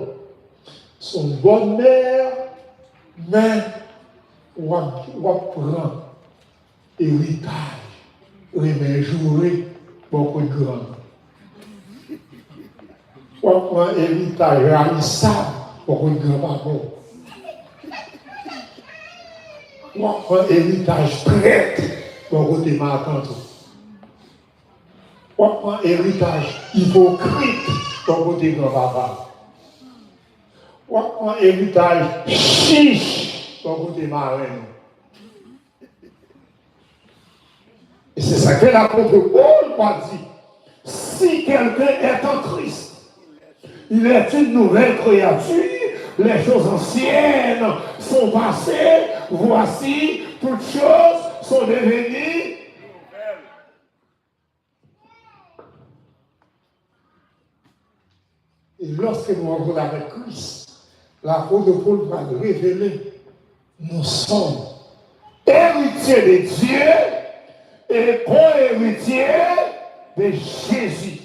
[SPEAKER 2] son bonne mère, mais on prend héritage, remet jouer beaucoup de grand. On prend héritage réalisable, beaucoup de grand pardon. On prend héritage prêtre. Bon côté marquant tout. On prend héritage hypocrite, bon côté grand papa. On prend héritage chiche, bon côté marraine. Et c'est ça que l'apôtre Paul m'a dit. Si quelqu'un est en Christ, il est une nouvelle créature, les choses anciennes sont passées, voici toutes choses sont devenues. Et lorsque nous rencontrons avec Christ, l'apôtre Paul va nous révéler, nous sommes héritiers de Dieu et co-héritiers de Jésus.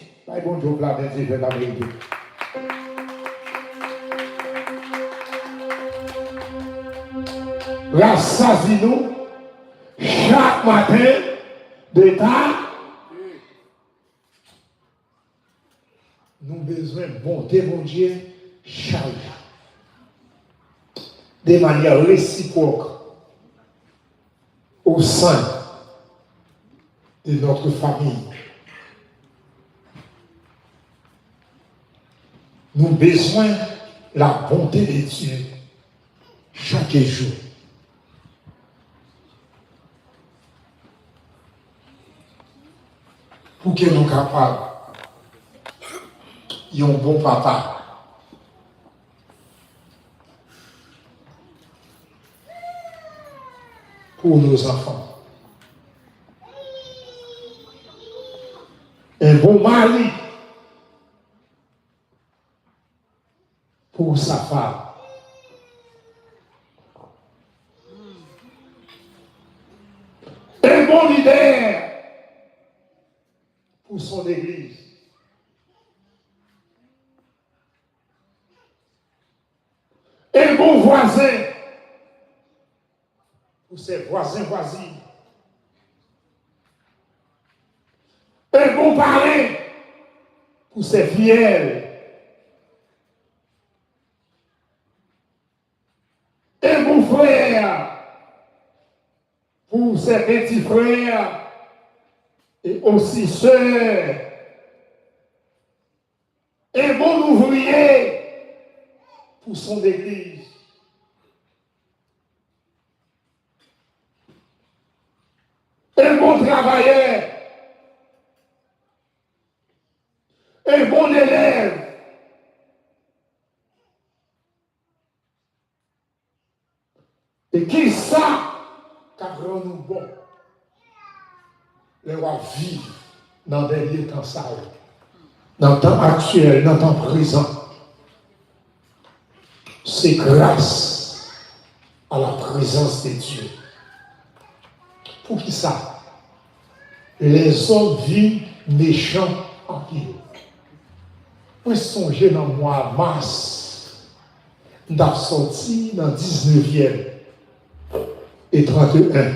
[SPEAKER 2] Bonjour, la vérité. Rassasie-nous chaque matin de temps. Nous avons besoin de bonté, mon Dieu, chaque jour. De manière réciproque au sein de notre famille. nous avons besoin de la bonté de Dieu chaque jour. Pour que nous soyons capables d'un bon papa. Pour nos enfants. Un bon mari pour sa femme. Un bon leader pour son église. Un bon voisin pour ses voisins, voisines. Un bon parrain pour ses fidèles. Un bon frère pour ses petits frères et aussi sœurs. Un bon ouvrier pour son église. Un bon travailleur. Un bon élève. Et qui ça qu'a rendu nous bon? Les rois vivent dans des lieux comme ça, dans le temps actuel, dans le temps présent. C'est grâce à la présence de Dieu. Pour qui ça? Les hommes vivent méchants en pile. Moi, songez dans le mois de mars, nous avons sorti dans le 19e et 31.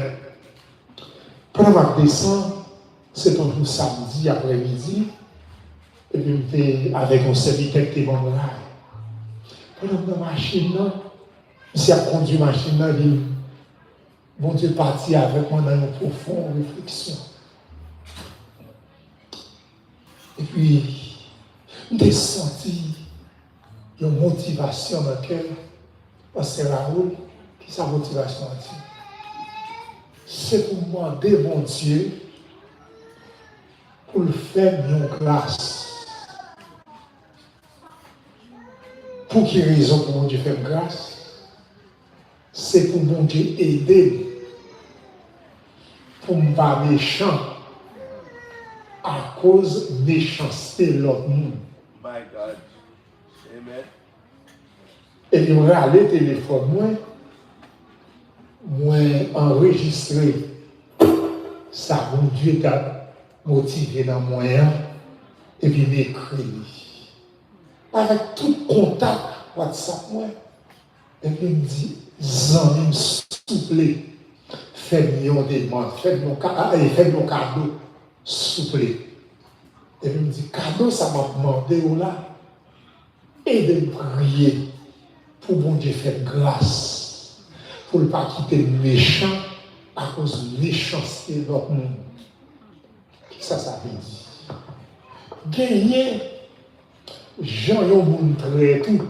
[SPEAKER 2] Pendant le mois de décembre, c'est un jour samedi après-midi, et puis j'étais avec un serviteur qui était bon là. Pendant la machine, monsieur a conduit la machine, il dit, bon Dieu parti avec moi dans une profonde réflexion. Et puis, j'ai senti une motivation dans le cœur, parce que Raoul, qui sa motivation a dit? C'est pour demander mon Dieu pour le faire une grâce. Pour quelle raison pour mon Dieu faire grâce? C'est pour mon Dieu aider, pour ne pas méchant à cause de méchanceté de l'autre monde.
[SPEAKER 3] My God. Amen.
[SPEAKER 2] Et puis, on a allé téléphone, moi enregistré ça, mon Dieu t'a motivé dans moi, et puis m'écrit. Avec tout contact WhatsApp, moi, et puis il me dit, Zami, souple, fais-moi des demandes, fais-moi cadeau, souple. Et puis il me dit, cadeau, ça m'a demandé, là, et de prier pour bon Dieu faire grâce, pour ne pas quitter le méchant à cause de méchanceté de notre monde. Qu'est-ce que ça veut dire? Gagner, Jean yon montré tout,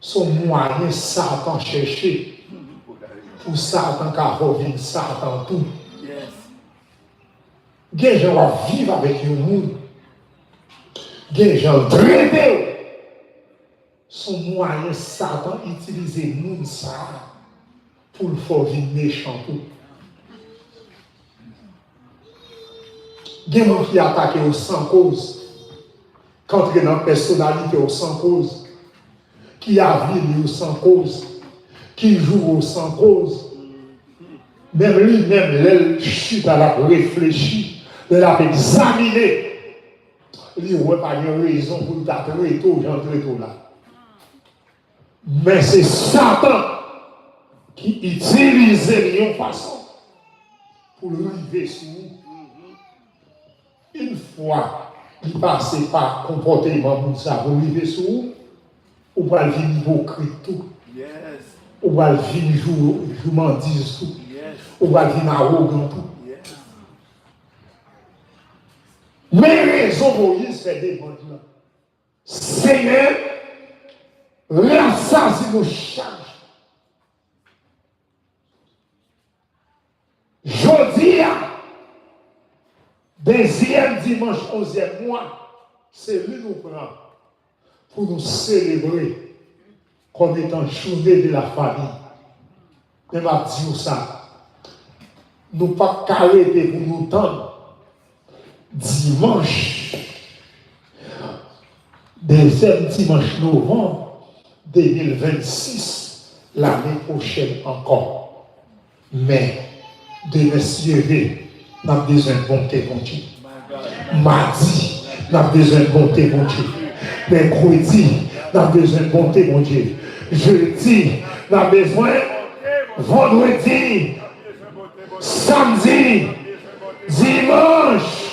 [SPEAKER 2] son moyen Satan chercher, pour Satan qui revient Satan tout. Gagner, Jean va vivre avec un monde. Gagner, Jean traiter. Son moyen Satan utiliser monde ça pour le faire vivre méchant tout. Il y a des gens qui attaquent au sans cause, quand il y a une personnalité au sans cause, qui a vu au sans cause, qui joue au sans cause. Même lui-même, il chute à la réfléchir, il a examiné. Il n'y a pas de raison pour t'attraper tout, j'entrais tout là. Mais c'est Satan qui utilise une façon pour arriver sur nous. Une fois qu'il passe par comportement pour ça, pour arriver sur nous, on va vivre hypocrite tout. On va vivre joumandise tout. On va vivre arrogant tout. Mais raison Moïse fait des bonnes là. Seigneur, rassasie nos charges. Jeudi, deuxième dimanche, 11e mois, c'est lui nous prend pour nous célébrer comme étant journée de la famille. Mais m'a dit ça, nous pas arrêter pour nous tendre dimanche, deuxième dimanche novembre 2026, l'année prochaine encore. Mais de s'élever, nous avons besoin de bonté, mon Dieu. Mardi, nous avons besoin de bonté, mon Dieu. Mercredi, nous avons besoin de bonté, mon Dieu. Jeudi, nous avons besoin. Vendredi, samedi, dimanche.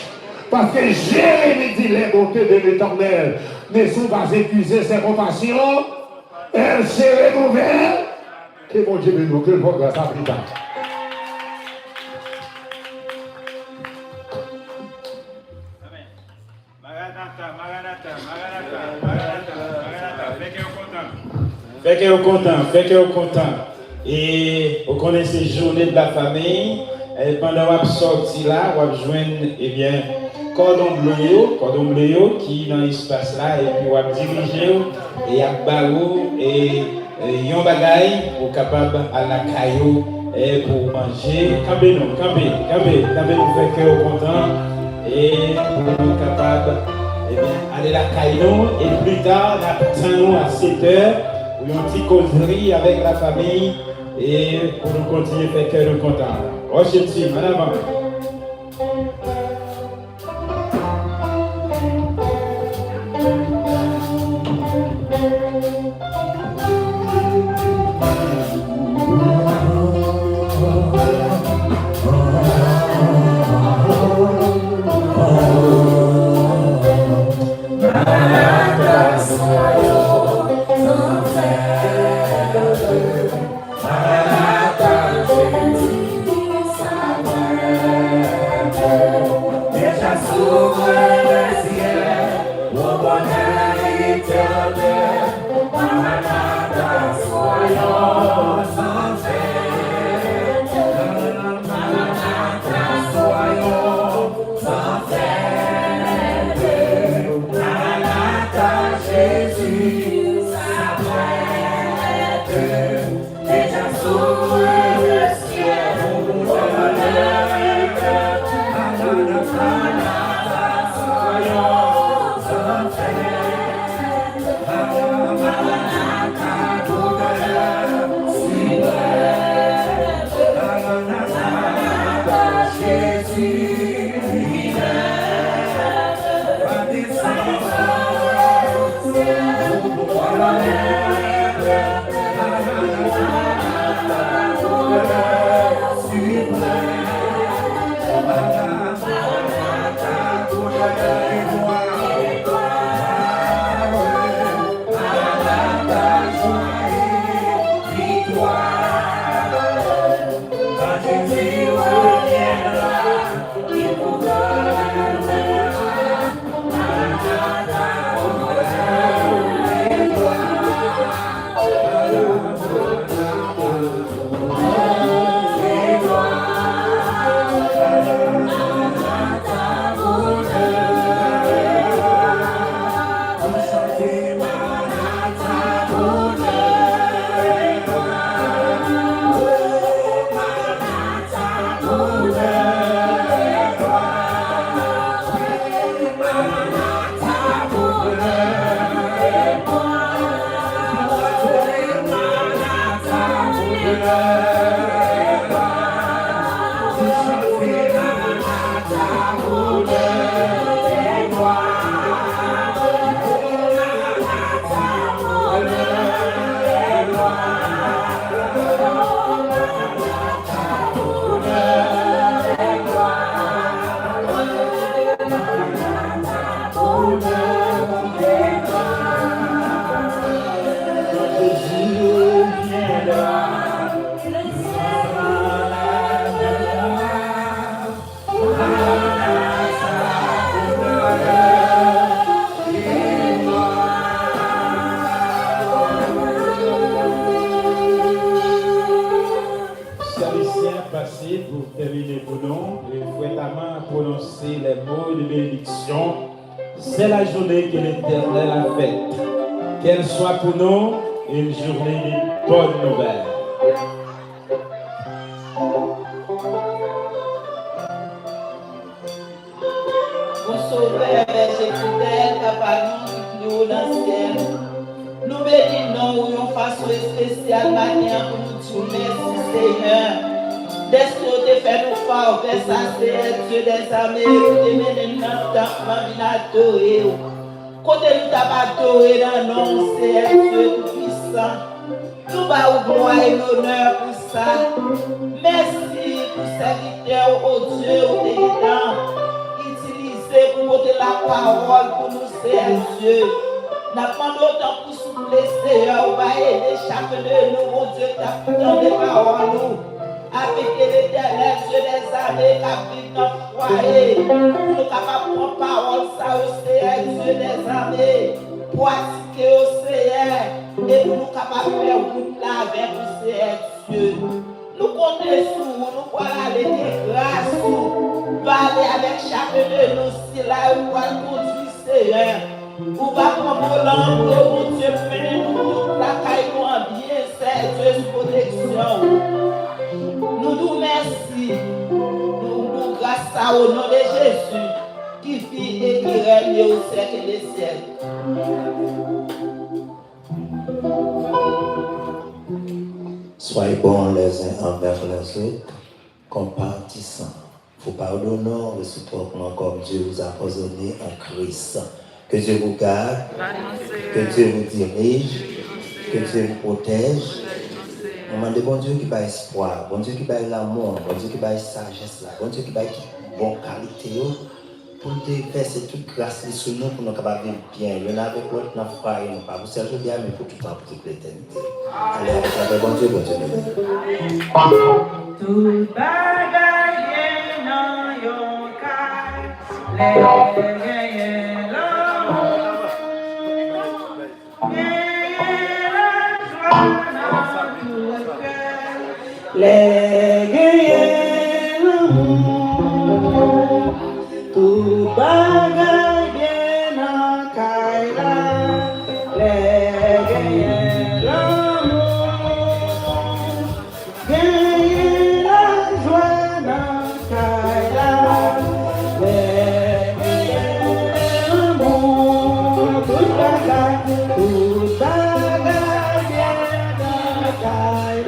[SPEAKER 2] Parce que Jérémie dit les bontés de l'Éternel ne sont pas épuisées, ses compassions, elles se renouvellent. Que mon Dieu nous que votre grâce à plus tard.
[SPEAKER 1] Fait que vous content. Et vous connaissez ces journées de la famille. Et pendant que vous sorti là, vous joignez cordon bleu qui est dans l'espace là, et puis vous dirigez et vous et yon bagay pour capable à la caillou et pour manger. Campez nous fait que vous content et pour capable aller la caillou et plus tard nous à 7h pour une petite causerie avec la famille et pour nous continuer à faire que nous content. Rocher madame. musiciens passer pour terminer pour nous et fouettement prononcer les mots de bénédiction. C'est la journée que l'Éternel a faite. Qu'elle soit pour nous une journée de bonnes nouvelles.
[SPEAKER 4] Mon sauveur, berger fidèle, papa nous qui plus haut dans le ciel. Nous bénissons une façon spéciale manière pour nous dire merci Seigneur. Dès que tu as fait nous fort, Père, ça c'est Dieu des armées, tu t'es mené dans le temps, pour adorer. Côté nous t'as adoré dans le nom, c'est Dieu tout-puissant. Nous va gloire et l'honneur pour ça. Merci pour serviteur, oh Dieu, oh Dieu. Utilisez pour porter la parole pour nous, c'est Dieu. Nous demandons autant pour souffler, Seigneur, on va aider chacun de nous, mon Dieu, qui a tant de paroles. Avec l'Éternel, Dieu des armées, qui vit dans le foyer, pour nous capables de prendre parole, ça au Seigneur, Dieu des armées, pour pratiquer au Seigneur, et pour nous capables de faire route là avec le Seigneur, Dieu. Nous comptons sur vous, nous voilà avec des grâces, nous aller avec chacun de nous, si là, où nous conduire, Seigneur. Vous va prendre l'angle, mon Dieu, pour nous la caille en bien, c'est Dieu, protection. Nous nous merci, nous grâce à au nom de Jésus, qui vit et qui règne au siècle des siècles.
[SPEAKER 5] Soyez bons les uns envers les autres, compatissants. Vous pardonnez réciproquement comme Dieu vous a pardonné en Christ. Que Dieu vous garde, que Dieu vous dirige, que Dieu vous protège. On demande bon Dieu qui bat espoir, bon Dieu qui bat l'amour, bon Dieu qui bat sagesse, bon Dieu qui bat bonne qualité, pour nous faire cette toute grâce sur nous, pour nous capables de vivre bien. Il y en a avec l'autre, nous ne pas pour seul bien, mais pour tout le temps, pour toute l'éternité. Allez, avec bon Dieu, bon Dieu.
[SPEAKER 4] Tout bagaille dans yon caille, les guerriers l'amour, tout bagaille bien en caille, les guerriers l'amour, guerriers la joie dans caille, les guerriers l'amour, tout bagaille bien en caille.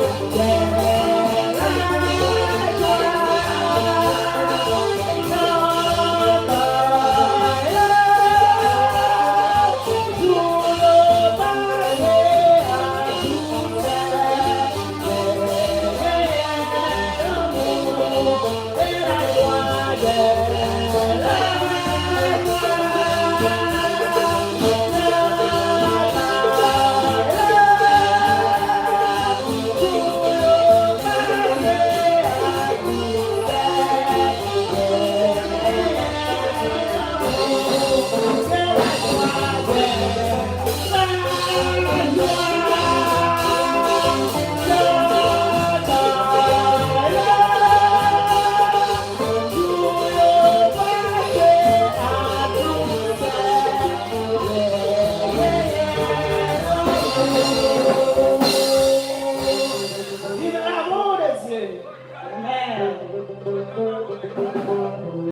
[SPEAKER 4] Yeah.